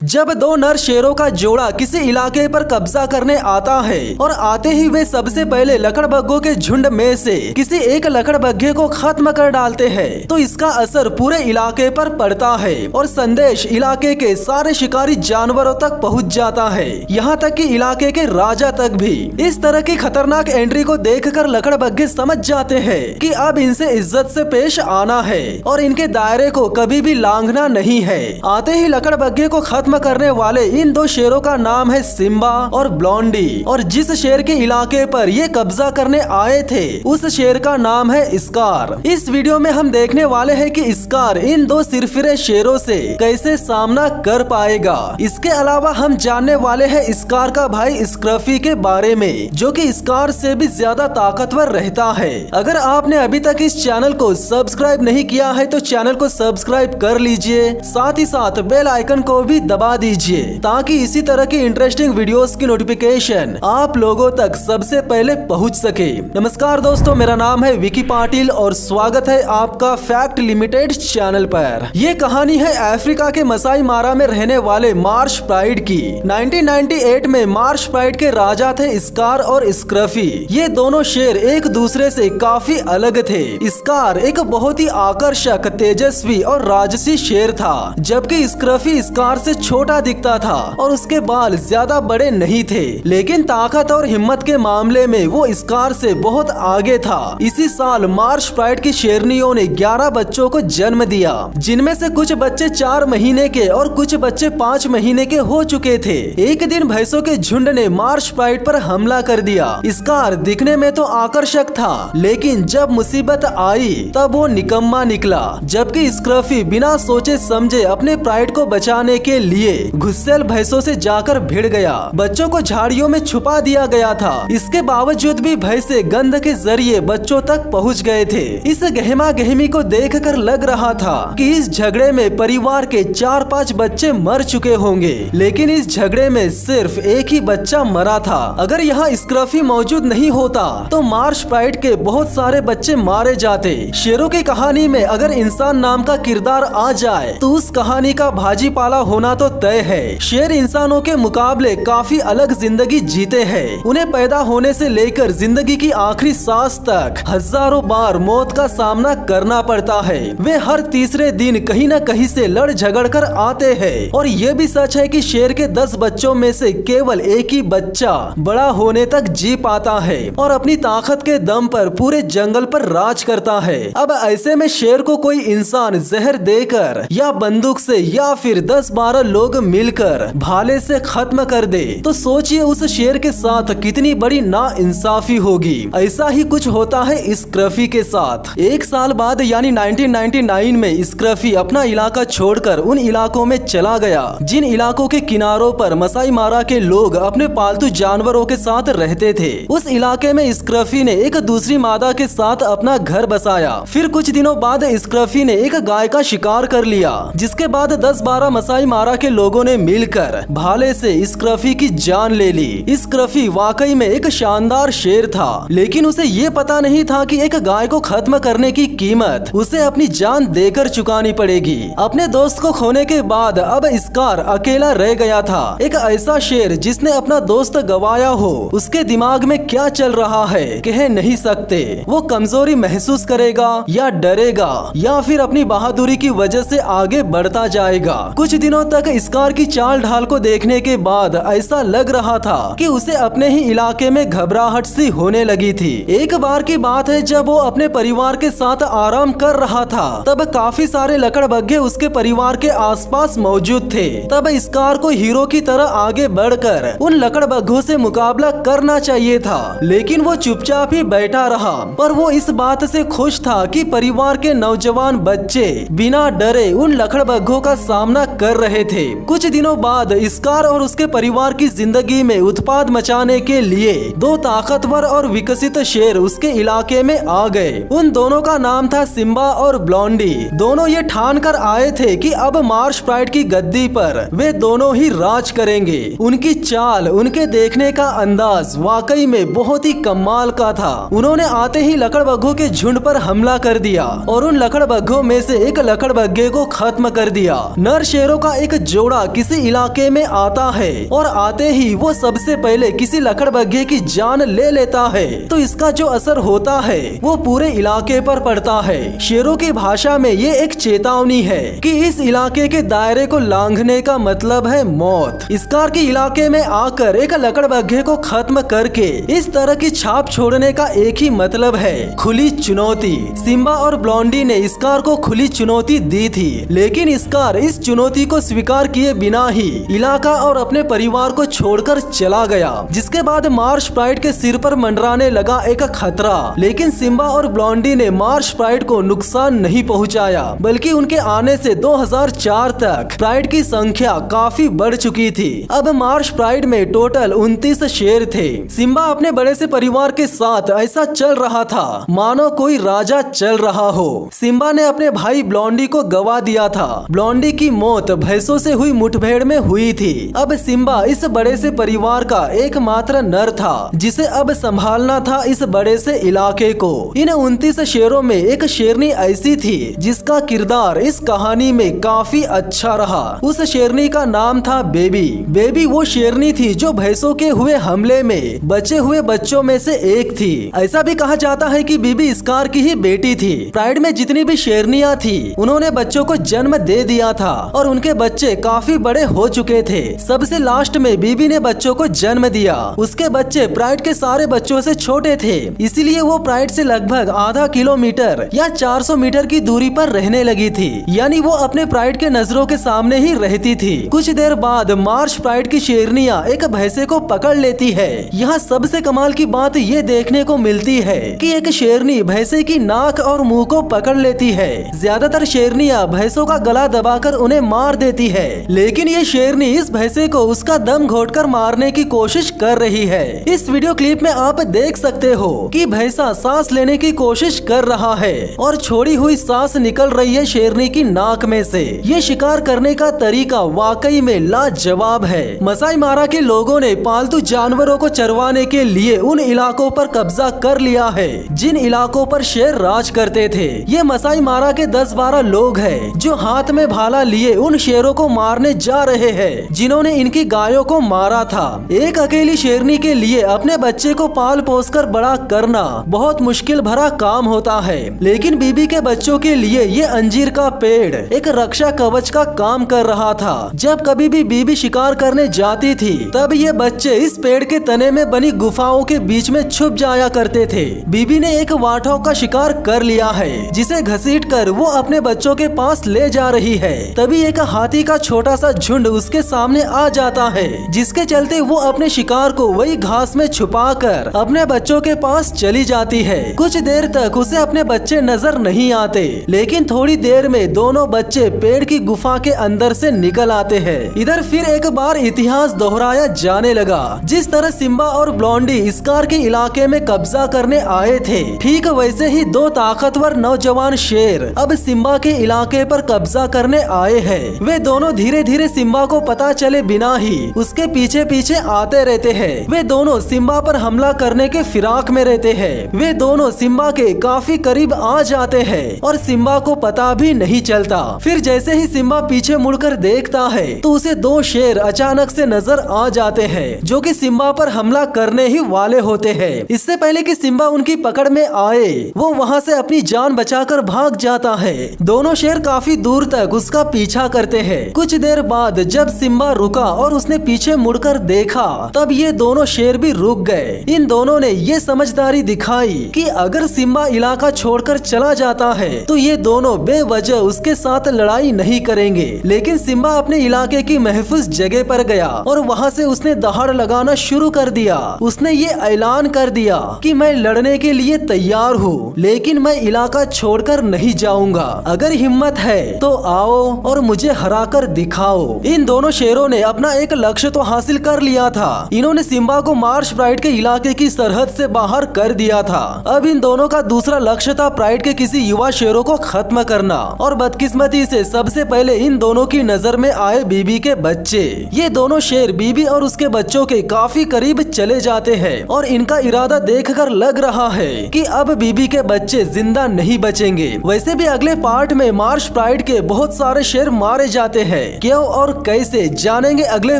जब दो नर शेरों का जोड़ा किसी इलाके पर कब्जा करने आता है और आते ही वे सबसे पहले लकड़बग्घों के झुंड में से किसी एक लकड़बग्घे को खत्म कर डालते हैं, तो इसका असर पूरे इलाके पर पड़ता है और संदेश इलाके के सारे शिकारी जानवरों तक पहुंच जाता है, यहाँ तक कि इलाके के राजा तक भी। इस तरह की खतरनाक एंट्री को देखकर लकड़बग्घे समझ जाते हैं कि अब इनसे इज्जत से पेश आना है और इनके दायरे को कभी भी लांघना नहीं है। आते ही लकड़बग्घे को खत्म करने वाले इन दो शेरों का नाम है सिम्बा और ब्लॉन्डी, और जिस शेर के इलाके पर ये कब्जा करने आए थे उस शेर का नाम है स्कार। इस वीडियो में हम देखने वाले हैं कि स्कार इन दो सिरफिरे शेरों से कैसे सामना कर पाएगा। इसके अलावा हम जानने वाले हैं स्कार का भाई स्क्रफी के बारे में, जो कि स्कार से भी ज्यादा ताकतवर रहता है। अगर आपने अभी तक इस चैनल को सब्सक्राइब नहीं किया है तो चैनल को सब्सक्राइब कर लीजिए, साथ ही साथ बेल आइकन को भी दबा दीजिए ताकि इसी तरह की इंटरेस्टिंग वीडियोस की नोटिफिकेशन आप लोगों तक सबसे पहले पहुंच सके। नमस्कार दोस्तों, मेरा नाम है विकी पाटिल और स्वागत है आपका फैक्ट लिमिटेड चैनल पर। ये कहानी है अफ्रीका के मसाई मारा में रहने वाले मार्श प्राइड की। 1998 में मार्श प्राइड के राजा थे स्कार और स्क्रफी। ये दोनों शेर एक दूसरे से काफी अलग थे। स्कार एक बहुत ही आकर्षक, तेजस्वी और राजसी शेर था, जबकि स्क्रफी स्कार से छोटा दिखता था और उसके बाल ज्यादा बड़े नहीं थे, लेकिन ताकत और हिम्मत के मामले में वो स्कार से बहुत आगे था। इसी साल मार्श प्राइड की शेरनियों ने 11 बच्चों को जन्म दिया, जिनमें से कुछ बच्चे 4 महीने के और कुछ बच्चे 5 महीने के हो चुके थे। एक दिन भैंसों के झुंड ने मार्श प्राइड पर हमला कर दिया। स्कार दिखने में तो आकर्षक था, लेकिन जब मुसीबत आई तब वो निकम्मा निकला, जबकि स्क्रफी बिना सोचे समझे अपने प्राइड को बचाने के लिए गुस्सेल भैंसों से जाकर भिड़ गया। बच्चों को झाड़ियों में छुपा दिया गया था। इसके बावजूद भी भैंसे गंध के जरिए बच्चों तक पहुंच गए थे। इस गहमा गहमी को देखकर लग रहा था कि इस झगड़े में परिवार के 4-5 बच्चे मर चुके होंगे, लेकिन इस झगड़े में सिर्फ एक ही बच्चा मरा था। अगर यहाँ स्क्रफी मौजूद नहीं होता तो मार्श प्राइड के बहुत सारे बच्चे मारे जाते। शेरों की कहानी में अगर इंसान नाम का किरदार आ जाए तो उस कहानी का भाजीपाला होना तो तय है। शेर इंसानों के मुकाबले काफी अलग जिंदगी जीते हैं। उन्हें पैदा होने से लेकर जिंदगी की आखिरी सांस तक हजारों बार मौत का सामना करना पड़ता है। वे हर तीसरे दिन कहीं न कहीं से लड़ झगड़ कर आते हैं, और ये भी सच है कि शेर के 10 बच्चों में से केवल एक ही बच्चा बड़ा होने तक जी पाता है और अपनी ताकत के दम पर पूरे जंगल पर राज करता है। अब ऐसे में शेर को कोई इंसान जहर देकर या बंदूक से या फिर 10-12 लोग मिलकर भाले से खत्म कर दे तो सोचिए उस शेर के साथ कितनी बड़ी नाइंसाफी होगी। ऐसा ही कुछ होता है स्क्रफी के साथ। एक साल बाद यानी 1999 में स्क्रफी अपना इलाका छोड़कर उन इलाकों में चला गया जिन इलाकों के किनारों पर मसाई मारा के लोग अपने पालतू जानवरों के साथ रहते थे। उस इलाके में स्क्रफी ने एक दूसरी मादा के साथ अपना घर बसाया। फिर कुछ दिनों बाद स्क्रफी ने एक गाय का शिकार कर लिया, जिसके बाद 10-12 मसाई मारा के लोगों ने मिलकर भाले से स्क्रफी की जान ले ली। स्क्रफी वाकई में एक शानदार शेर था, लेकिन उसे ये पता नहीं था कि एक गाय को खत्म करने की कीमत उसे अपनी जान देकर चुकानी पड़ेगी। अपने दोस्त को खोने के बाद अब स्कार अकेला रह गया था। एक ऐसा शेर जिसने अपना दोस्त गवाया हो, उसके दिमाग में क्या चल रहा है कह नहीं सकते। वो कमजोरी महसूस करेगा या डरेगा या फिर अपनी बहादुरी की वजह से आगे बढ़ता जाएगा। कुछ दिनों तक स्कार की चाल ढाल को देखने के बाद ऐसा लग रहा था कि उसे अपने ही इलाके में घबराहट सी होने लगी थी। एक बार की बात है, जब वो अपने परिवार के साथ आराम कर रहा था तब काफी सारे लकड़बग्घे उसके परिवार के आसपास मौजूद थे। तब स्कार को हीरो की तरह आगे बढ़कर उन लकड़बग्घों से मुकाबला करना चाहिए था, लेकिन वो चुपचाप ही बैठा रहा। पर वो इस बात से खुश था कि परिवार के नौजवान बच्चे बिना डरे उन लकड़बग्घों का सामना कर रहे थे। कुछ दिनों बाद स्कार और उसके परिवार की जिंदगी में उत्पाद मचाने के लिए 2 ताकतवर और विकसित शेर उसके इलाके में आ गए। उन दोनों का नाम था सिम्बा और ब्लॉन्डी। दोनों ये ठान कर आए थे कि अब मार्श प्राइड की गद्दी पर वे दोनों ही राज करेंगे। उनकी चाल, उनके देखने का अंदाज वाकई में बहुत ही कमाल का था। उन्होंने आते ही लकड़बग्घों के झुंड पर हमला कर दिया और उन लकड़बग्घों में से एक लकड़बग्घे को खत्म कर दिया। नर शेरों का एक जोड़ा किसी इलाके में आता है और आते ही वो सबसे पहले किसी लकड़बग्घे की जान ले लेता है तो इसका जो असर होता है वो पूरे इलाके पर पड़ता है। शेरों की भाषा में ये एक चेतावनी है कि इस इलाके के दायरे को लांघने का मतलब है मौत। स्कार के इलाके में आकर एक लकड़बग्घे को खत्म करके इस तरह की छाप छोड़ने का एक ही मतलब है, खुली चुनौती। सिम्बा और ब्लॉन्डी ने स्कार को खुली चुनौती दी थी, लेकिन स्कार इस चुनौती को स्वीकार किए बिना ही इलाका और अपने परिवार को छोड़कर चला गया, जिसके बाद मार्श प्राइड के सिर पर मंडराने लगा एक खतरा। लेकिन सिम्बा और ब्लॉन्डी ने मार्श प्राइड को नुकसान नहीं पहुंचाया, बल्कि उनके आने से 2004 तक प्राइड की संख्या काफी बढ़ चुकी थी। अब मार्श प्राइड में टोटल 29 शेर थे। सिम्बा अपने बड़े से परिवार के साथ ऐसा चल रहा था मानो कोई राजा चल रहा हो। सिम्बा ने अपने भाई ब्लॉन्डी को गवा दिया था। ब्लॉन्डी की मौत भैंसों से हुई मुठभेड़ में हुई थी। अब सिम्बा इस बड़े से परिवार का एकमात्र नर था, जिसे अब संभालना था इस बड़े से इलाके को। इन 29 शेरों में एक शेरनी ऐसी थी जिसका किरदार इस कहानी में काफी अच्छा रहा। उस शेरनी का नाम था बेबी। बेबी वो शेरनी थी जो भैंसों के हुए हमले में बचे हुए बच्चों में से एक थी। ऐसा भी कहा जाता है कि बीबी स्कार की ही बेटी थी। प्राइड में जितनी भी शेरनियां थी उन्होंने बच्चों को जन्म दे दिया था और उनके बच्चे काफी बड़े हो चुके थे। सबसे लास्ट में बीबी ने बच्चों को जन्म दिया। उसके बच्चे प्राइड के सारे बच्चों से छोटे थे, इसीलिए वो प्राइड से लगभग आधा किलोमीटर या 400 मीटर की दूरी पर रहने लगी थी, यानी वो अपने प्राइड के नजरों के सामने ही रहती थी। कुछ देर बाद मार्श प्राइड की शेरनियां एक भैंसे को पकड़ लेती है। यहाँ सबसे कमाल की बात ये देखने को मिलती है कि एक शेरनी भैंसे की नाक और मुंह को पकड़ लेती है। ज्यादातर शेरनियां भैंसों का गला दबाकर उन्हें मार देती है, लेकिन ये शेरनी इस भैंसे को उसका दम घोटकर मारने की कोशिश कर रही है। इस वीडियो क्लिप में आप देख सकते हो कि भैंसा सांस लेने की कोशिश कर रहा है और छोड़ी हुई सांस निकल रही है शेरनी की नाक में से। ये शिकार करने का तरीका वाकई में लाजवाब है। मसाई मारा के लोगों ने पालतू जानवरों को चरवाने के लिए उन इलाकों पर कब्जा कर लिया है जिन इलाकों पर शेर राज करते थे। ये मसाई मारा के 10-12 लोग हैं जो हाथ में भाला लिए उन शेरों को मारने जा रहे हैं जिन्होंने इनकी गायों को मारा था। एक अकेली शेरनी के लिए अपने बच्चे को पाल पोस कर बड़ा करना बहुत मुश्किल भरा काम होता है, लेकिन बीबी के बच्चों के लिए ये अंजीर का पेड़ एक रक्षा कवच का काम कर रहा था। जब कभी भी बीबी शिकार करने जाती थी तब ये बच्चे इस पेड़ के तने में बनी गुफाओं के बीच में छुप जाया करते थे। बीबी ने एक वाठों का शिकार कर लिया है जिसे घसीटकर वो अपने बच्चों के पास ले जा रही है। तभी एक हाथी का छोटा सा झुंड उसके सामने आ जाता है, जिसके चलते वो अपने शिकार को वही घास में छुपाकर अपने बच्चों के पास चली जाती है। कुछ देर तक उसे अपने बच्चे नजर नहीं आते, लेकिन थोड़ी देर में दोनों बच्चे पेड़ की गुफा के अंदर से निकल आते हैं। इधर फिर एक बार इतिहास दोहराया जाने लगा। जिस तरह सिम्बा और ब्लॉन्डी स्कार के इलाके में कब्जा करने आए थे, ठीक वैसे ही दो ताकतवर नौजवान शेर अब सिम्बा के इलाके पर कब्जा करने आए हैं। वे दोनों धीरे धीरे सिम्बा को पता चले बिना ही उसके पीछे पीछे आते रहते हैं। वे दोनों सिम्बा पर हमला करने के फिराक में रहते हैं। वे दोनों सिम्बा के काफी करीब आ जाते हैं और सिम्बा को पता भी नहीं चलता। फिर जैसे ही सिम्बा पीछे मुड़कर देखता है तो उसे दो शेर अचानक से नजर आ जाते हैं जो कि सिम्बा पर हमला करने ही वाले होते हैं। इससे पहले कि सिम्बा उनकी पकड़ में आए वो वहाँ से अपनी जान बचाकर भाग जाता है। दोनों शेर काफी दूर तक उसका पीछा करते हैं। कुछ देर बाद जब सिम्बा रुका और उसने पीछे मुड़कर देखा तब ये दोनों शेर भी रुक गए। इन दोनों ने ये समझदारी दिखाई कि अगर सिम्बा इलाका छोड़कर चला जाता है तो ये दोनों बेवजह उसके साथ लड़ाई नहीं करेंगे। लेकिन सिम्बा अपने इलाके की महफूज जगह पर गया और वहाँ से उसने दहाड़ लगाना शुरू कर दिया। उसने ये ऐलान कर दिया कि मैं लड़ने के लिए तैयार हूँ, लेकिन मैं इलाका छोड़कर नहीं जाऊंगा। अगर हिम्मत है तो आओ और मुझे हराकर दिखाओ। इन दोनों शेरों ने अपना एक लक्ष्य तो हासिल कर लिया था। इन्होंने सिम्बा को मार्श प्राइड के इलाके की सरहद से बाहर कर दिया था। अब इन दोनों का दूसरा लक्ष्य था प्राइड के किसी युवा शेरों को खत्म करना। और बदकिस्मती से सबसे पहले इन दोनों की नजर में आए बीबी के बच्चे। ये दोनों शेर बीबी और उसके बच्चों के काफी करीब चले जाते हैं और इनका इरादा देखकर लग रहा है कि अब बीबी के बच्चे जिंदा नहीं बचेंगे। वैसे भी अगले पार्ट में मार्श प्राइड के बहुत सारे शेर मारे जाते हैं। है, क्यों और कैसे जानेंगे अगले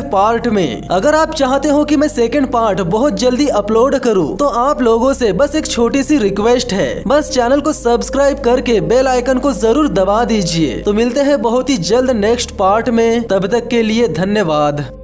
पार्ट में। अगर आप चाहते हो कि मैं सेकंड पार्ट बहुत जल्दी अपलोड करूं, तो आप लोगों से बस एक छोटी सी रिक्वेस्ट है, बस चैनल को सब्सक्राइब करके बेल आइकन को जरूर दबा दीजिए। तो मिलते हैं बहुत ही जल्द नेक्स्ट पार्ट में, तब तक के लिए धन्यवाद।